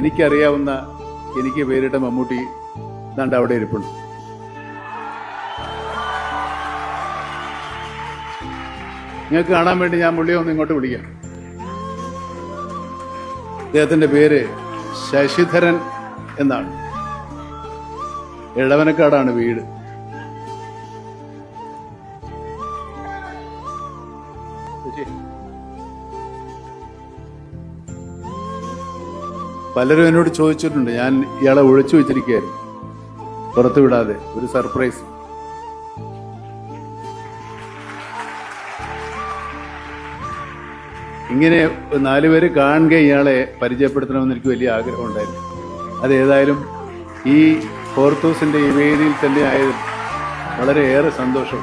എനിക്കറിയാവുന്ന എനിക്ക് പേരിട്ട മമ്മൂട്ടി ദാണ്ട് അവിടെ ഇരിപ്പുണ്ട്. നിങ്ങൾക്ക് കാണാൻ വേണ്ടി ഞാൻ പുള്ളിയെ ഒന്ന് ഇങ്ങോട്ട് വിളിക്കാം. അദ്ദേഹത്തിന്റെ പേര് ശശിധരൻ എന്നാണ്. എളവനക്കാടാണ് വീട്. പലരും എന്നോട് ചോദിച്ചിട്ടുണ്ട്, ഞാൻ ഇയാളെ ഒളിച്ചു വെച്ചിരിക്കുകയായിരുന്നു, പുറത്തു വിടാതെ, ഒരു സർപ്രൈസ്. ഇങ്ങനെ 4 പേര് കാണുക ഇയാളെ പരിചയപ്പെടുത്തണമെന്ന് എനിക്ക് വലിയ ആഗ്രഹമുണ്ടായിരുന്നു. അതേതായാലും ഈ ഫോർത്തൂസിന്റെ ഈ വേദിയിൽ തന്നെ ആയതിൽ വളരെയേറെ സന്തോഷം.